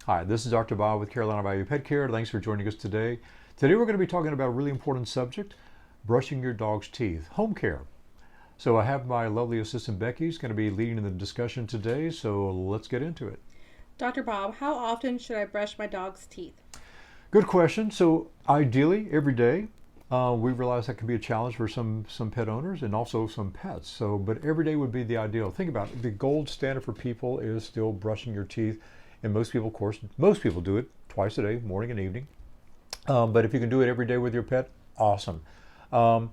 Hi, this is Dr. Bob with Carolina Value Pet Care. Thanks for joining us today. Today we're going to be talking about a really important subject, brushing your dog's teeth, home care. So I have my lovely assistant Becky who's going to be leading the discussion today, so let's get into it. Dr. Bob, how often should I brush my dog's teeth? Good question. So ideally every day. We realize that can be a challenge for some pet owners and also some pets. But every day would be the ideal. Think about it. The gold standard for people is still brushing your teeth, and most people, of course, most people do it twice a day, morning and evening. But if you can do it every day with your pet, awesome. Um,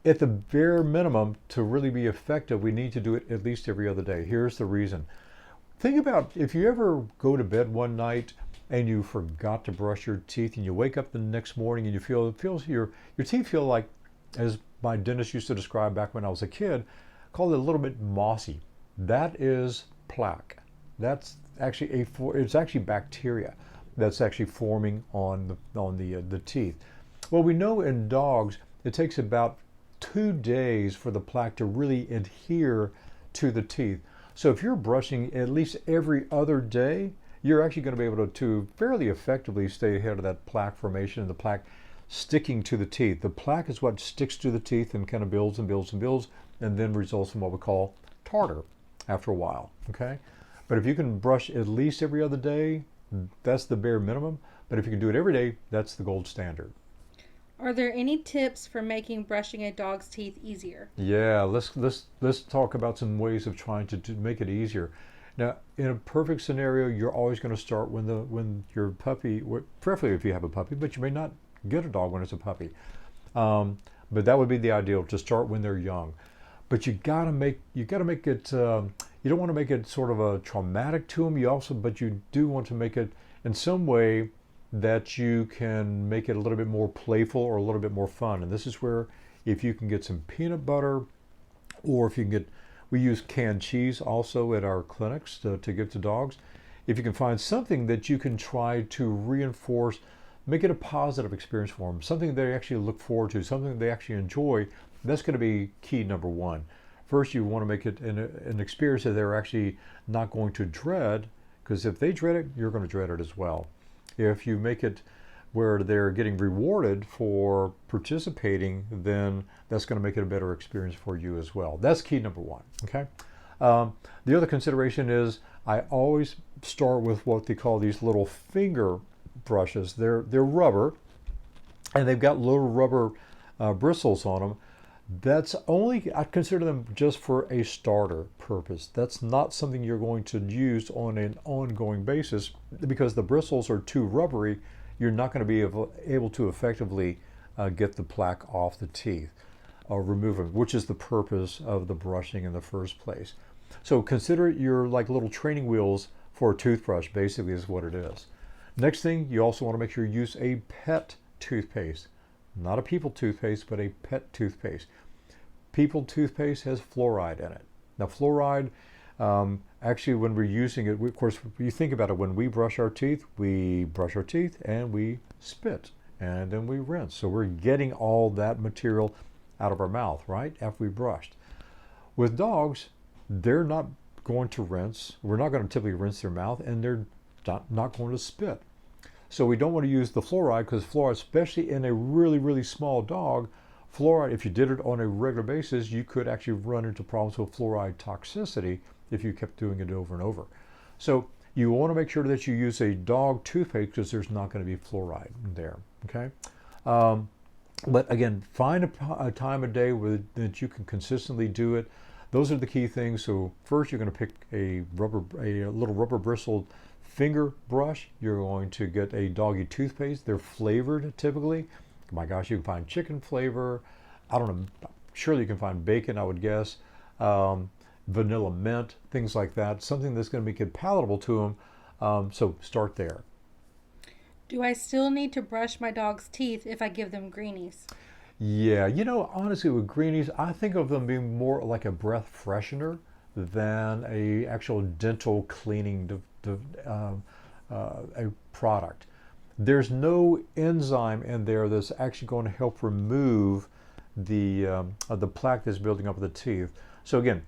at the bare minimum, to really be effective, we need to do it at least every other day. Here's the reason. Think about if you ever go to bed one night and you forgot to brush your teeth and you wake up the next morning and you feels your teeth feel like, as my dentist used to describe back when I was a kid, called it a little bit mossy. That is plaque. That's actually it's actually bacteria that's actually forming on the teeth. Well, we know in dogs it takes about 2 days for the plaque to really adhere to the teeth. So if you're brushing at least every other day, you're actually going to be able to fairly effectively stay ahead of that plaque formation and the plaque sticking to the teeth. The plaque is what sticks to the teeth and kind of builds and builds and builds and then results in what we call tartar after a while. Okay? But if you can brush at least every other day, that's the bare minimum. But if you can do it every day, that's the gold standard. Are there any tips for making brushing a dog's teeth easier? Yeah, let's talk about some ways of trying to make it easier. Now, in a perfect scenario, you're always going to start when your puppy, preferably if you have a puppy, but you may not get a dog when it's a puppy. But that would be the ideal, to start when they're young. But you gotta make it. You don't want to make it sort of a traumatic to them. But you do want to make it in some way that you can make it a little bit more playful or a little bit more fun. And this is where, if you can get some peanut butter, or if you can get, we use canned cheese also at our clinics to give to dogs. If you can find something that you can try to reinforce, make it a positive experience for them, something they actually look forward to, something they actually enjoy, that's going to be key number one. First, you want to make it an experience that they're actually not going to dread, because if they dread it, you're going to dread it as well. If you make it where they're getting rewarded for participating, then that's going to make it a better experience for you as well. That's key number one. Okay. The other consideration is I always start with what they call these little finger brushes. They're rubber, and they've got little rubber bristles on them. That's only, I consider them just for a starter purpose. That's not something you're going to use on an ongoing basis, because the bristles are too rubbery. You're not going to be able to effectively get the plaque off the teeth or remove it, which is the purpose of the brushing in the first place. So consider it your like little training wheels for a toothbrush, basically, is what it is. Next thing, you also want to make sure you use a pet toothpaste. Not a people toothpaste, but a pet toothpaste. People toothpaste has fluoride in it. Now, fluoride, actually, when we're using it, of course, you think about it, when we brush our teeth and we spit and then we rinse. So we're getting all that material out of our mouth, right, after we brushed. With dogs, they're not going to rinse. We're not going to typically rinse their mouth, and they're not going to spit. So we don't want to use the fluoride, because fluoride, especially in a really, really small dog, fluoride, if you did it on a regular basis, you could actually run into problems with fluoride toxicity if you kept doing it over and over. So you want to make sure that you use a dog toothpaste, because there's not going to be fluoride there. Okay. But again, find a time of day that you can consistently do it. Those are the key things. So first, you're going to pick a little rubber bristled finger brush. You're going to get a doggy toothpaste. They're flavored typically. My gosh, you can find chicken flavor. I don't know. Surely you can find bacon, I would guess. Vanilla mint, things like that. Something that's going to make it palatable to them. So start there. Do I still need to brush my dog's teeth if I give them greenies? Yeah, honestly, with greenies, I think of them being more like a breath freshener than a actual dental cleaning a product. There's no enzyme in there that's actually going to help remove the plaque that's building up the teeth. So again,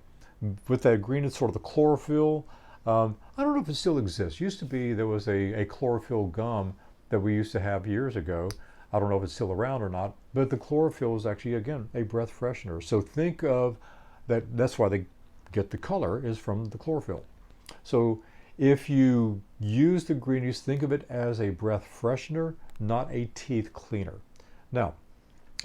with that green, it's sort of the chlorophyll. I don't know if it still exists. Used to be there was a chlorophyll gum that we used to have years ago. I don't know if it's still around or not, but the chlorophyll is actually, again, a breath freshener. So think of that. That's why they get the color is from the chlorophyll. So if you use the greenies, think of it as a breath freshener, not a teeth cleaner. Now,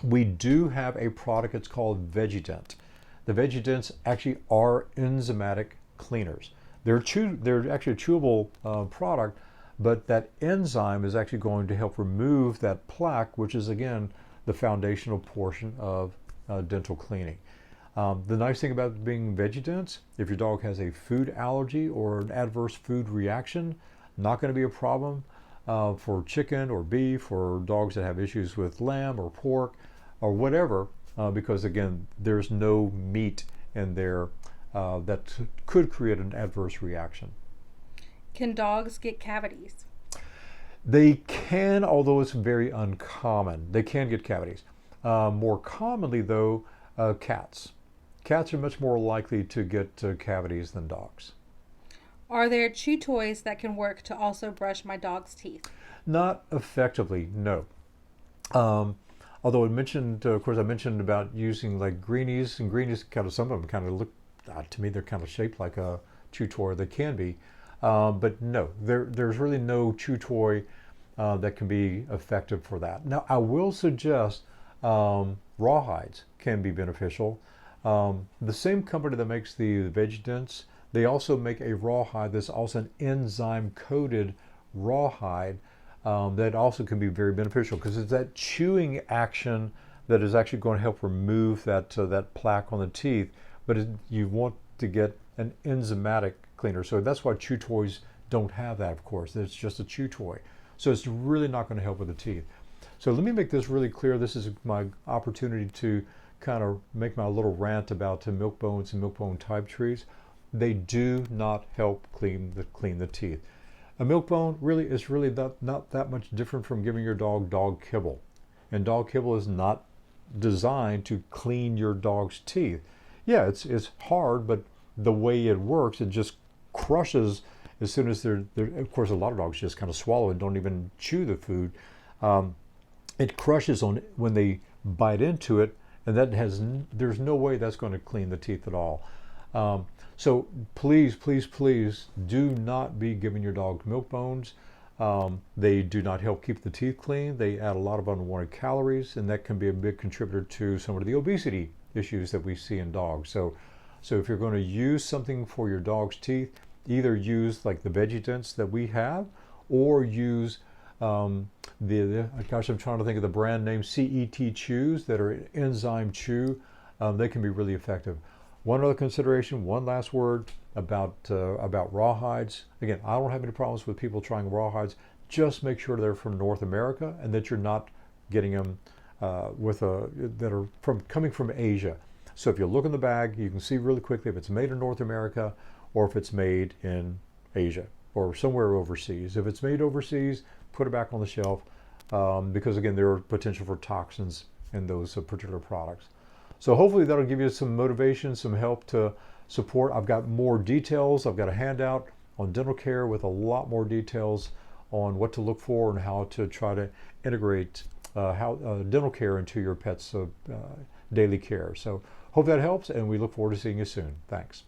we do have a product, it's called VeggieDent. The VeggieDents actually are enzymatic cleaners. They're actually a chewable product, but that enzyme is actually going to help remove that plaque, which is again the foundational portion of dental cleaning. The nice thing about being VeggieDents, if your dog has a food allergy or an adverse food reaction, not going to be a problem for chicken or beef or dogs that have issues with lamb or pork or whatever, because again, there's no meat in there that could create an adverse reaction. Can dogs get cavities? They can, although it's very uncommon. They can get cavities. More commonly, though, cats. Cats are much more likely to get cavities than dogs. Are there chew toys that can work to also brush my dog's teeth? Not effectively, no. Although I mentioned, of course, I mentioned about using like greenies, and greenies kind of, some of them kind of look, to me, they're kind of shaped like a chew toy. They can be. But no, there's really no chew toy that can be effective for that. Now, I will suggest rawhides can be beneficial. The same company that makes the VeggieDents, they also make a rawhide that's also an enzyme-coated rawhide that also can be very beneficial because it's that chewing action that is actually going to help remove that plaque on the teeth. But you want to get an enzymatic cleaner. So that's why chew toys don't have that, of course. It's just a chew toy. So it's really not going to help with the teeth. So let me make this really clear. This is my opportunity to kind of make my little rant about milk bones and milk bone type trees. They do not help clean the teeth. A milk bone really is really not that much different from giving your dog kibble. And dog kibble is not designed to clean your dog's teeth. Yeah, it's hard, but the way it works, it just crushes as soon as they're of course, a lot of dogs just kind of swallow and don't even chew the food. It crushes on when they bite into it, and there's no way that's going to clean the teeth at all. So please, please, please do not be giving your dog milk bones. They do not help keep the teeth clean. They add a lot of unwanted calories, and that can be a big contributor to some of the obesity issues that we see in dogs. So if you're going to use something for your dog's teeth, either use like the VeggieDents that we have, or use gosh, I'm trying to think of the brand name, CET Chews that are enzyme chew. They can be really effective. One other consideration, one last word about rawhides. Again, I don't have any problems with people trying rawhides. Just make sure they're from North America and that you're not getting them that are coming from Asia. So if you look in the bag, you can see really quickly if it's made in North America or if it's made in Asia or somewhere overseas. If it's made overseas, put it back on the shelf because again, there are potential for toxins in those particular products. So hopefully that'll give you some motivation, some help to support. I've got more details. I've got a handout on dental care with a lot more details on what to look for and how to try to integrate dental care into your pet's daily care. So hope that helps, and we look forward to seeing you soon. Thanks.